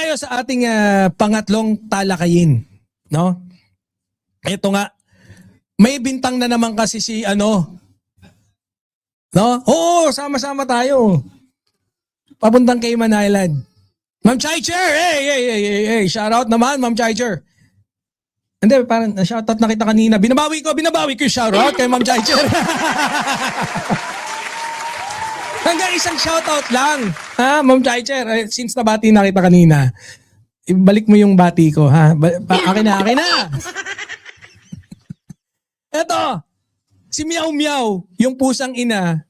tayo sa ating pangatlong talakayin, no? Ito nga, may bintang na naman kasi si no? Oo, sama-sama tayo. Papuntang Cayman Island. Ma'am Chaicher, hey, shout out naman, Ma'am Chaicher. Hindi, parang shout out na kita kanina. Binabawi ko yung shout out kay Ma'am Chaicher. Hanggang isang shoutout lang. Ha, Ma'am Chaicher, since nabati na kita kanina, ibalik mo yung bati ko, ha? Akin na. Eto, si Meow Meow, yung pusang ina,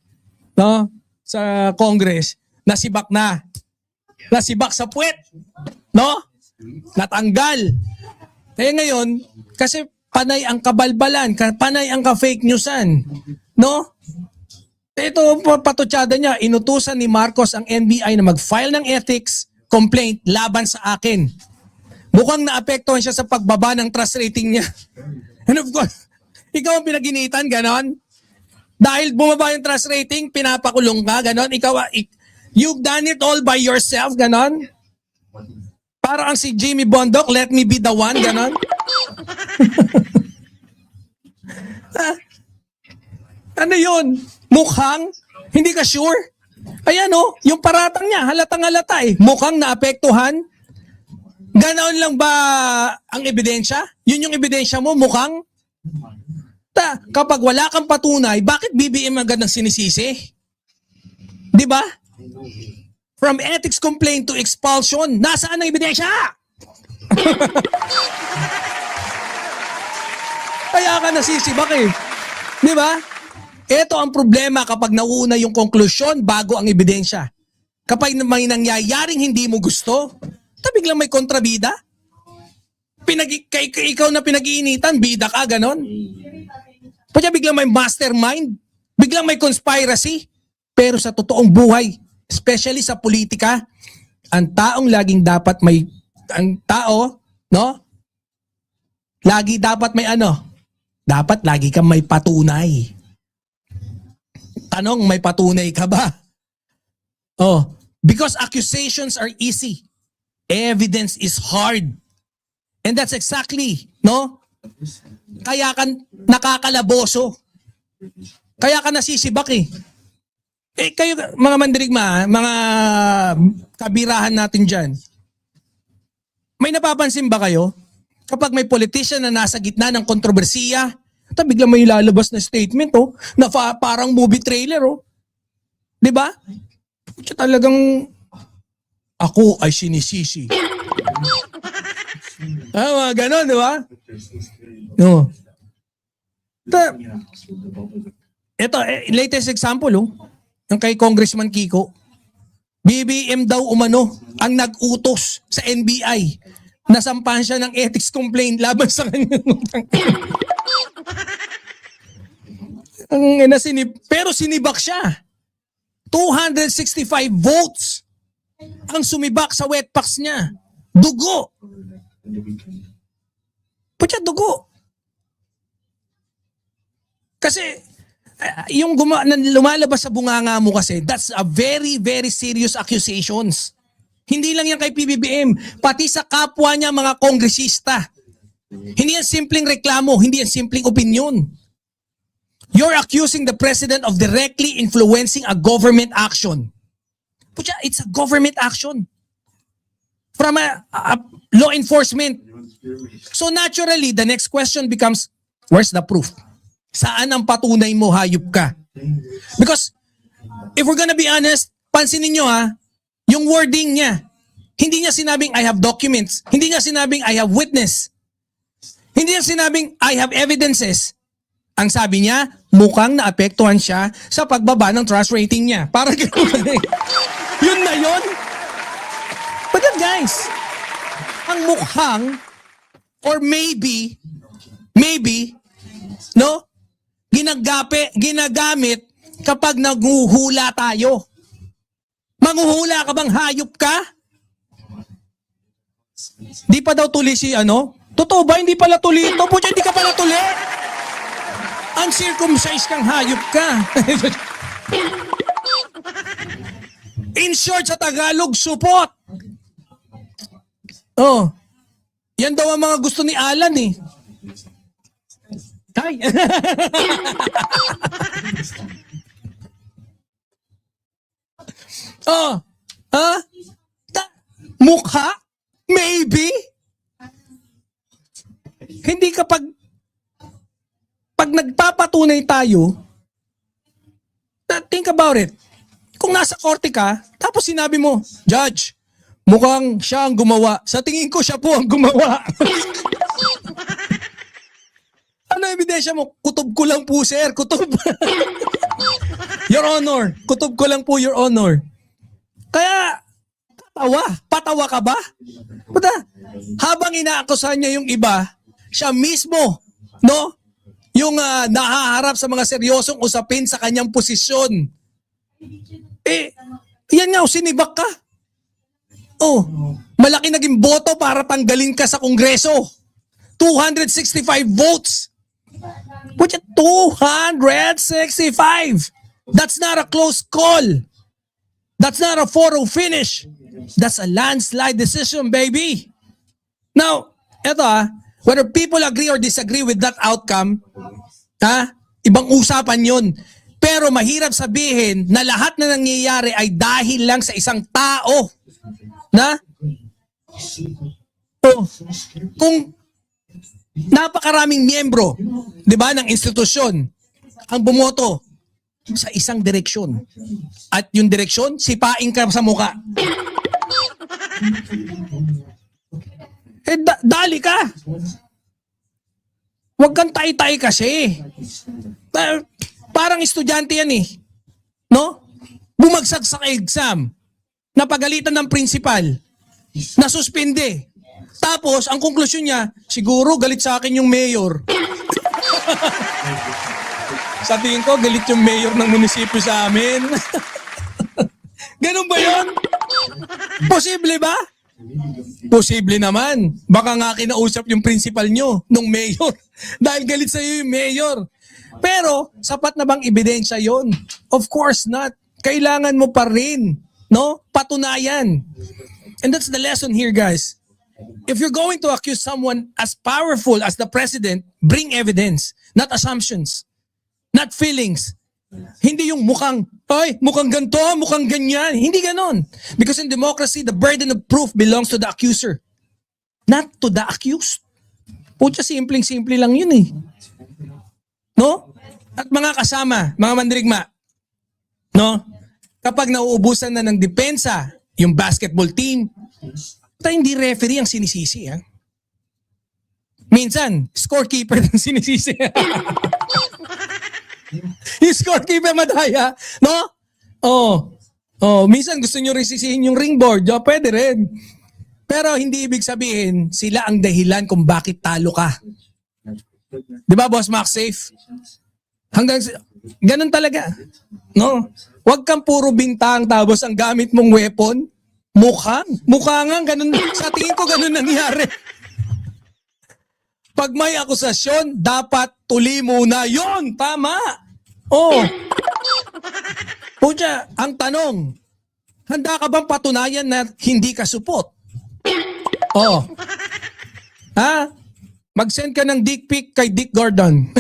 no, sa Congress, nasibak na. Nasibak sa puwet, no? Natanggal. Kaya ngayon, kasi panay ang kabalbalan, panay ang ka-fake newsan, no? Ito, patutsada niya, inutusan ni Marcos ang NBI na mag-file ng ethics complaint laban sa akin. Mukhang naapektuhan siya sa pagbaba ng trust rating niya. And of course, ikaw ang pinaginitan, ganon? Dahil bumaba yung trust rating, pinapakulong ka, ganon? You've done it all by yourself, ganon? Para ang si Jimmy Bondoc, let me be the one, ganon? Ano yun? Mukhang, hindi ka sure? Ayan yung paratang niya, halatang halata eh. Mukhang naapektuhan. Ganoon lang ba ang ebidensya? Yun yung ebidensya mo, mukhang? Kapag wala kang patunay, bakit BBM agad ng sinisisi? Di ba? From ethics complaint to expulsion, nasaan ang ebidensya? Kaya ka nasisibak eh. Di ba? Ito ang problema kapag nauuna yung konklusyon bago ang ebidensya. Kapag may nangyayaring hindi mo gusto, biglang may kontrabida. Ikaw na pinag-iinitan, bida ka, ganon. Pwede biglang may mastermind, biglang may conspiracy. Pero sa totoong buhay, especially sa politika, ang taong laging dapat may, ang tao, no? Lagi dapat may dapat lagi kang may patunay. Tanong, may patunay ka ba? Because accusations are easy. Evidence is hard. And that's exactly, no? Kaya ka nakakalaboso. Kaya ka nasisibak eh. Kayo, mga mandirigma, mga kabirahan natin dyan, may napapansin ba kayo? Kapag may politician na nasa gitna ng kontrobersiya, biglang may lalabas na statement na parang movie trailer di ba? Talagang ako ay sinisisi. Mga ganon, di ba? No. Ito, latest example yung kay Congressman Kiko. BBM daw umano ang nag-utos sa NBI na sampahan siya ng ethics complaint laban sa kanya. Pero sinibak siya. 265 votes ang sumibak sa wetpacks niya. Dugo. Putya, dugo. Kasi yung lumalabas sa bunganga mo kasi, that's a very, very serious accusations. Hindi lang yan kay PBBM, pati sa kapwa niya mga kongresista. Hindi yan simpleng reklamo, hindi yan simpleng opinion. You're accusing the president of directly influencing a government action. Putya, it's a government action. From a law enforcement. So naturally, the next question becomes, where's the proof? Saan ang patunay mo, hayop ka? Because, if we're gonna be honest, pansinin nyo yung wording niya. Hindi niya sinabing, I have documents. Hindi niya sinabing, I have witness. Hindi niya sinabing, I have evidences. Ang sabi niya, mukhang naapektuhan siya sa pagbaba ng trust rating niya. Parang gano'n. Yun na yun. But then guys, ang mukhang, or maybe, no? Ginagamit kapag naghuhula tayo. Manghuhula ka bang hayop ka? Di pa daw tuli si Totoo ba? Hindi pala tuli ito. Pucha, hindi ka pala tuli. Uncircumcised kang hayop ka. In short, sa Tagalog, supot. Oh. Yan daw ang mga gusto ni Alan eh. Ay. Oh. Ha? Mukha? Maybe? Hindi kapag nagpapatunay tayo, think about it. Kung nasa korte ka, tapos sinabi mo, Judge, mukhang siya ang gumawa. Sa tingin ko, siya po ang gumawa. Ano ebidensya mo? Kutob ko lang po, sir. Kutob. Your Honor. Kutob ko lang po, Your Honor. Kaya, patawa ka ba? Puta, habang inaakusahan niya yung iba, siya mismo, no? Yung nahaharap sa mga seryosong usapin sa kanyang posisyon. Yan nga, sinibak ka. Oh, malaki naging boto para tanggalin ka sa Kongreso. 265 votes. Putya, 265. That's not a close call. That's not a 4-0 finish. That's a landslide decision, baby. Now, eto whether people agree or disagree with that outcome, ibang usapan yun. Pero mahirap sabihin na lahat na nangyayari ay dahil lang sa isang tao. Na? Kung napakaraming miyembro, 'di ba, ng institusyon ang bumoto sa isang direksyon. At yung direksyon, sipain ka sa muka. Dali ka. Huwag kang tay-tay kasi. Parang estudyante yan eh. No? Bumagsak sa exam. Napagalitan ng principal. Nasuspinde. Tapos, ang konklusyon niya, siguro galit sa akin yung mayor. Sa tingin ko, galit yung mayor ng munisipyo sa amin. Ganun ba yun? Posible ba? Posible naman. Baka nga kinausap yung principal nyo nung mayor. Dahil galit sa'yo yung mayor. Pero, sapat na bang ebidensya yon? Of course not. Kailangan mo pa rin, no? Patunayan. And that's the lesson here, guys. If you're going to accuse someone as powerful as the president, bring evidence, not assumptions, not feelings. Hindi yung mukhang ganito, mukhang ganyan. Hindi ganon. Because in democracy, the burden of proof belongs to the accuser, not to the accused. Pucha, simpleng-simple lang yun eh. No? At mga kasama, mga mandirigma, no? Kapag nauubusan na ng depensa, yung basketball team, hindi referee ang sinisisi. Minsan, scorekeeper ang sinisisi. Yung scorekeeper madaya, no? Minsan gusto nyo rin sisihin yung ring board. Pwede rin. Pero hindi ibig sabihin, sila ang dahilan kung bakit talo ka. Di ba, Boss Max Safe? Ganun talaga. No? Huwag kang puro bintang tapos ang gamit mong weapon, mukha nga, ganun. Sa tingin ko, ganun nangyari. Pag may akusasyon, dapat tuli muna. Yon, tama. Pucha, ang tanong, handa ka bang patunayan na hindi ka supot? Mag-send ka ng dick pic kay Dick Gordon.